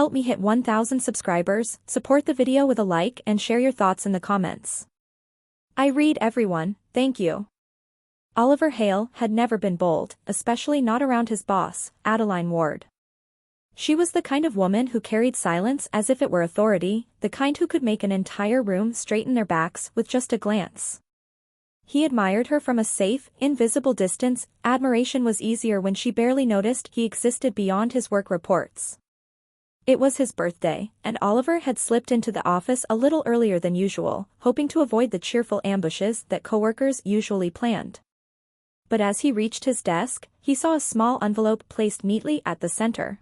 help me hit 1,000 subscribers, support the video with a like and share your thoughts in the comments. I read everyone, thank you. Oliver Hale had never been bold, especially not around his boss, Adeline Ward. She was the kind of woman who carried silence as if it were authority, the kind who could make an entire room straighten their backs with just a glance. He admired her from a safe, invisible distance. Admiration was easier when she barely noticed he existed beyond his work reports. It was his birthday, and Oliver had slipped into the office a little earlier than usual, hoping to avoid the cheerful ambushes that coworkers usually planned. But as he reached his desk, he saw a small envelope placed neatly at the center.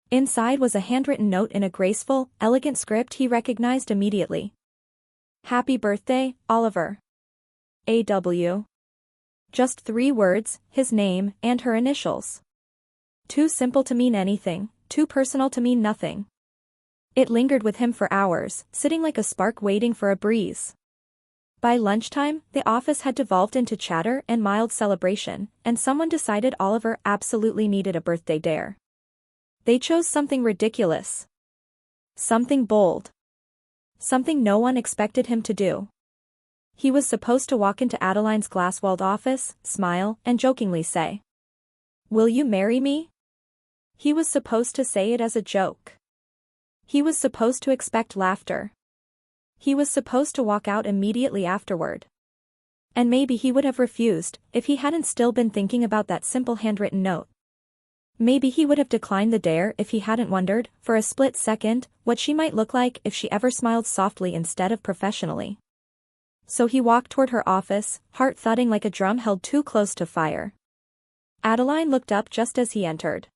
Inside was a handwritten note in a graceful, elegant script he recognized immediately. "Happy birthday, Oliver. A.W." Just 3 words, his name and her initials. Too simple to mean anything, too personal to mean nothing. It lingered with him for hours, sitting like a spark waiting for a breeze. By lunchtime, the office had devolved into chatter and mild celebration, and someone decided Oliver absolutely needed a birthday dare. They chose something ridiculous. Something bold. Something no one expected him to do. He was supposed to walk into Adeline's glass-walled office, smile, and jokingly say, "Will you marry me?" He was supposed to say it as a joke. He was supposed to expect laughter. He was supposed to walk out immediately afterward. And maybe he would have refused, if he hadn't still been thinking about that simple handwritten note. Maybe he would have declined the dare if he hadn't wondered, for a split second, what she might look like if she ever smiled softly instead of professionally. So he walked toward her office, heart thudding like a drum held too close to fire. Adeline looked up just as he entered.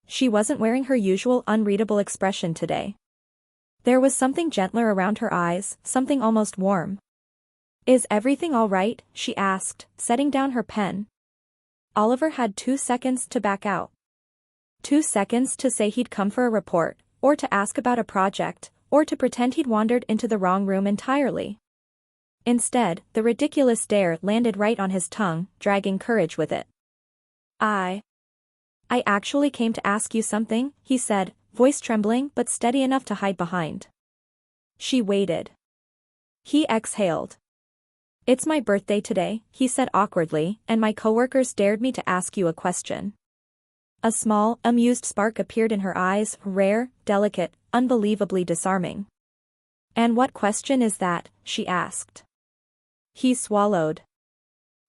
She wasn't wearing her usual unreadable expression today. There was something gentler around her eyes, something almost warm. "Is everything all right?" she asked, setting down her pen. Oliver had 2 seconds to back out. 2 seconds to say he'd come for a report, or to ask about a project, or to pretend he'd wandered into the wrong room entirely. Instead, the ridiculous dare landed right on his tongue, dragging courage with it. I actually came to ask you something," he said, voice trembling but steady enough to hide behind. She waited. He exhaled. "It's my birthday today," he said awkwardly, "and my coworkers dared me to ask you a question." A small, amused spark appeared in her eyes, rare, delicate, unbelievably disarming. "And what question is that?" she asked. He swallowed.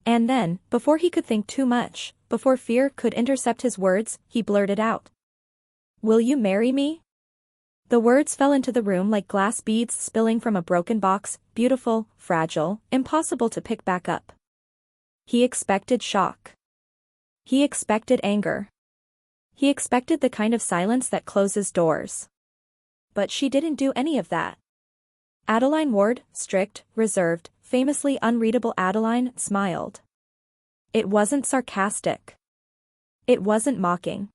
And then, before he could think too much, before fear could intercept his words, he blurted out. "Will you marry me?" The words fell into the room like glass beads spilling from a broken box, beautiful, fragile, impossible to pick back up. He expected shock. He expected anger. He expected the kind of silence that closes doors. But she didn't do any of that. Adeline Ward, strict, reserved, famously unreadable Adeline, smiled. It wasn't sarcastic. It wasn't mocking.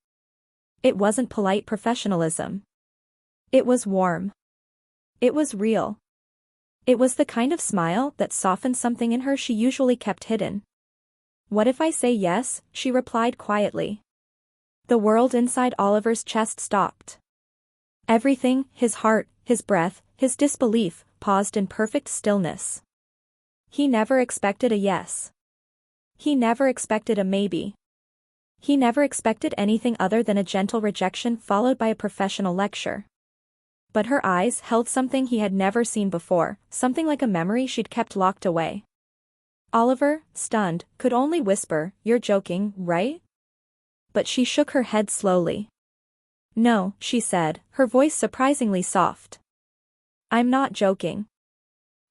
It wasn't polite professionalism. It was warm. It was real. It was the kind of smile that softened something in her she usually kept hidden. "What if I say yes?" she replied quietly. The world inside Oliver's chest stopped. Everything, his heart, his breath, his disbelief, paused in perfect stillness. He never expected a yes. He never expected a maybe. He never expected anything other than a gentle rejection followed by a professional lecture. But her eyes held something he had never seen before, something like a memory she'd kept locked away. Oliver, stunned, could only whisper, "You're joking, right?" But she shook her head slowly. "No," she said, her voice surprisingly soft. "I'm not joking."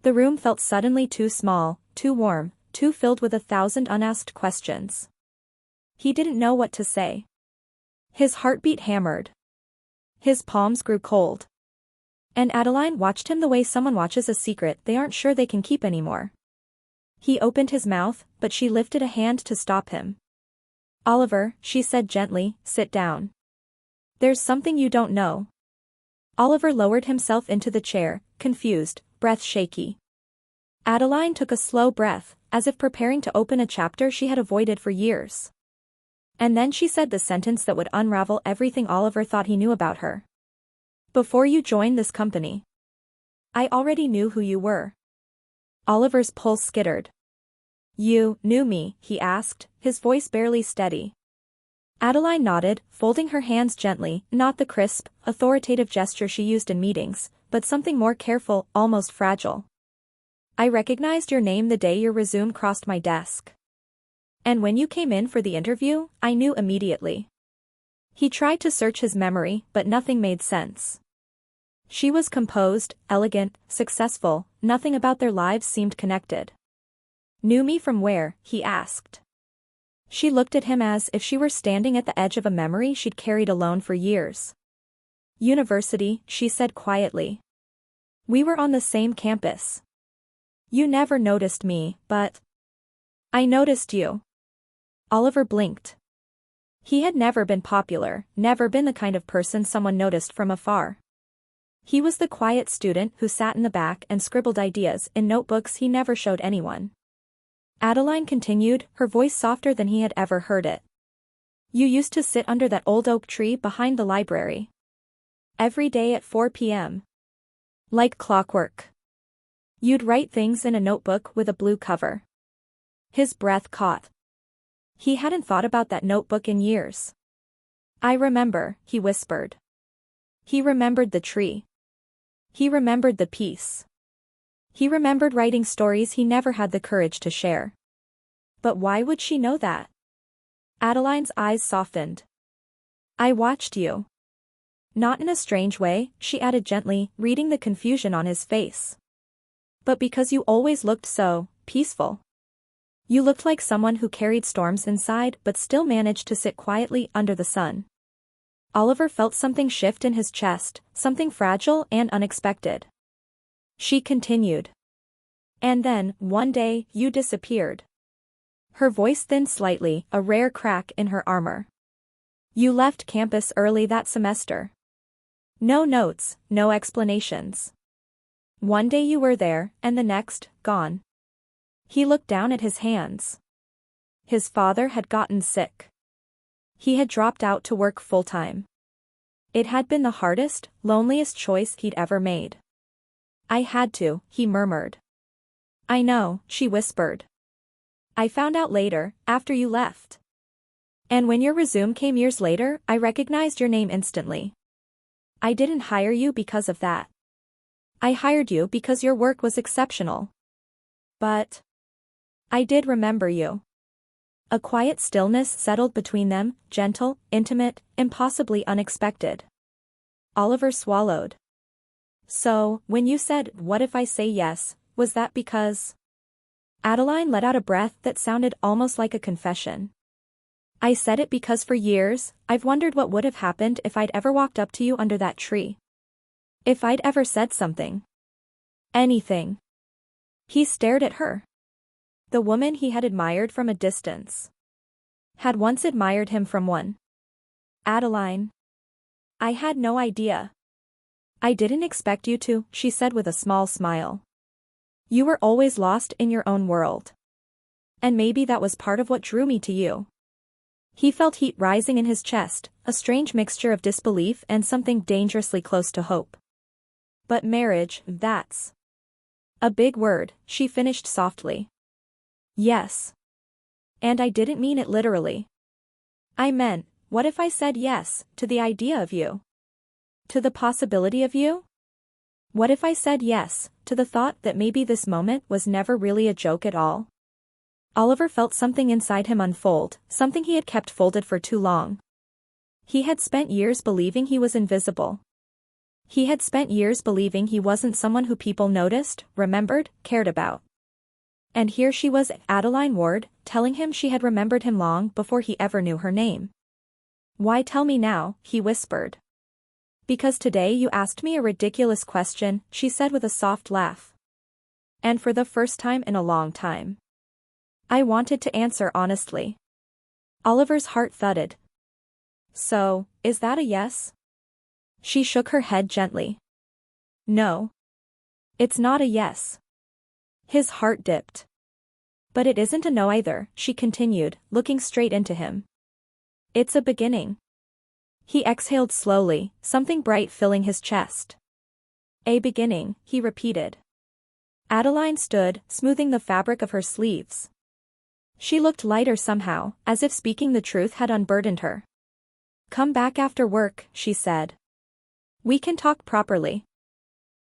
The room felt suddenly too small, too warm, too filled with 1,000 unasked questions. He didn't know what to say. His heartbeat hammered. His palms grew cold. And Adeline watched him the way someone watches a secret they aren't sure they can keep anymore. He opened his mouth, but she lifted a hand to stop him. "Oliver," she said gently, "sit down. There's something you don't know." Oliver lowered himself into the chair, confused, breath shaky. Adeline took a slow breath, as if preparing to open a chapter she had avoided for years. And then she said the sentence that would unravel everything Oliver thought he knew about her. Before you joined this company. I already knew who you were. Oliver's pulse skittered. You knew me, he asked, his voice barely steady. Adeline nodded, folding her hands gently, not the crisp, authoritative gesture she used in meetings, but something more careful, almost fragile. I recognized your name the day your resume crossed my desk. And when you came in for the interview, I knew immediately. He tried to search his memory, but nothing made sense. She was composed, elegant, successful, nothing about their lives seemed connected. Knew me from where? He asked. She looked at him as if she were standing at the edge of a memory she'd carried alone for years. University, she said quietly. We were on the same campus. You never noticed me, but I noticed you. Oliver blinked. He had never been popular, never been the kind of person someone noticed from afar. He was the quiet student who sat in the back and scribbled ideas in notebooks he never showed anyone. Adeline continued, her voice softer than he had ever heard it. You used to sit under that old oak tree behind the library. Every day at 4 p.m. Like clockwork. You'd write things in a notebook with a blue cover. His breath caught. He hadn't thought about that notebook in years. I remember, he whispered. He remembered the tree. He remembered the peace. He remembered writing stories he never had the courage to share. But why would she know that? Adeline's eyes softened. I watched you. Not in a strange way, she added gently, reading the confusion on his face. But because you always looked so peaceful. You looked like someone who carried storms inside but still managed to sit quietly under the sun. Oliver felt something shift in his chest, something fragile and unexpected. She continued. And then, one day, you disappeared. Her voice thinned slightly, a rare crack in her armor. You left campus early that semester. No notes, no explanations. One day you were there, and the next, gone. He looked down at his hands. His father had gotten sick. He had dropped out to work full-time. It had been the hardest, loneliest choice he'd ever made. I had to, he murmured. I know, she whispered. I found out later, after you left. And when your resume came years later, I recognized your name instantly. I didn't hire you because of that. I hired you because your work was exceptional. But I did remember you. A quiet stillness settled between them, gentle, intimate, impossibly unexpected. Oliver swallowed. So, when you said, what if I say yes, was that because? Adeline let out a breath that sounded almost like a confession. I said it because for years, I've wondered what would have happened if I'd ever walked up to you under that tree. If I'd ever said something. Anything. He stared at her. The woman he had admired from a distance. Had once admired him from one. Adeline. I had no idea. I didn't expect you to, she said with a small smile. You were always lost in your own world. And maybe that was part of what drew me to you. He felt heat rising in his chest, a strange mixture of disbelief and something dangerously close to hope. But marriage, that's a big word, she finished softly. Yes. And I didn't mean it literally. I meant, what if I said yes, to the idea of you? To the possibility of you? What if I said yes, to the thought that maybe this moment was never really a joke at all? Oliver felt something inside him unfold, something he had kept folded for too long. He had spent years believing he was invisible. He had spent years believing he wasn't someone who people noticed, remembered, cared about. And here she was, Adeline Ward, telling him she had remembered him long before he ever knew her name. Why tell me now, he whispered. Because today you asked me a ridiculous question, she said with a soft laugh. And for the first time in a long time. I wanted to answer honestly. Oliver's heart thudded. So, is that a yes? She shook her head gently. No. It's not a yes. His heart dipped. But it isn't a no either, she continued, looking straight into him. It's a beginning. He exhaled slowly, something bright filling his chest. A beginning, he repeated. Adeline stood, smoothing the fabric of her sleeves. She looked lighter somehow, as if speaking the truth had unburdened her. Come back after work, she said. We can talk properly.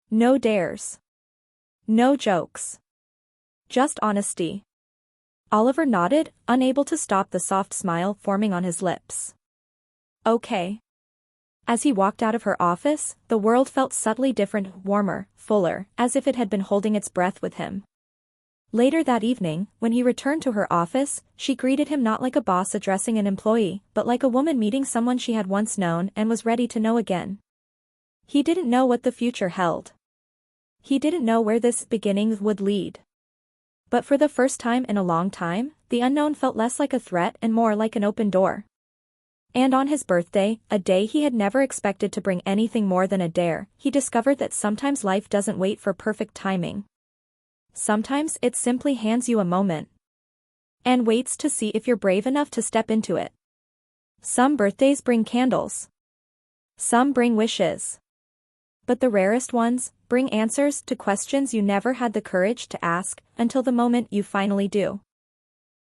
No dares. No jokes. Just honesty. Oliver nodded, unable to stop the soft smile forming on his lips. Okay. As he walked out of her office, the world felt subtly different, warmer, fuller, as if it had been holding its breath with him. Later that evening, when he returned to her office, she greeted him not like a boss addressing an employee, but like a woman meeting someone she had once known and was ready to know again. He didn't know what the future held. He didn't know where this beginning would lead. But for the first time in a long time, the unknown felt less like a threat and more like an open door. And on his birthday, a day he had never expected to bring anything more than a dare, he discovered that sometimes life doesn't wait for perfect timing. Sometimes it simply hands you a moment. And waits to see if you're brave enough to step into it. Some birthdays bring candles. Some bring wishes. But the rarest ones bring answers to questions you never had the courage to ask until the moment you finally do.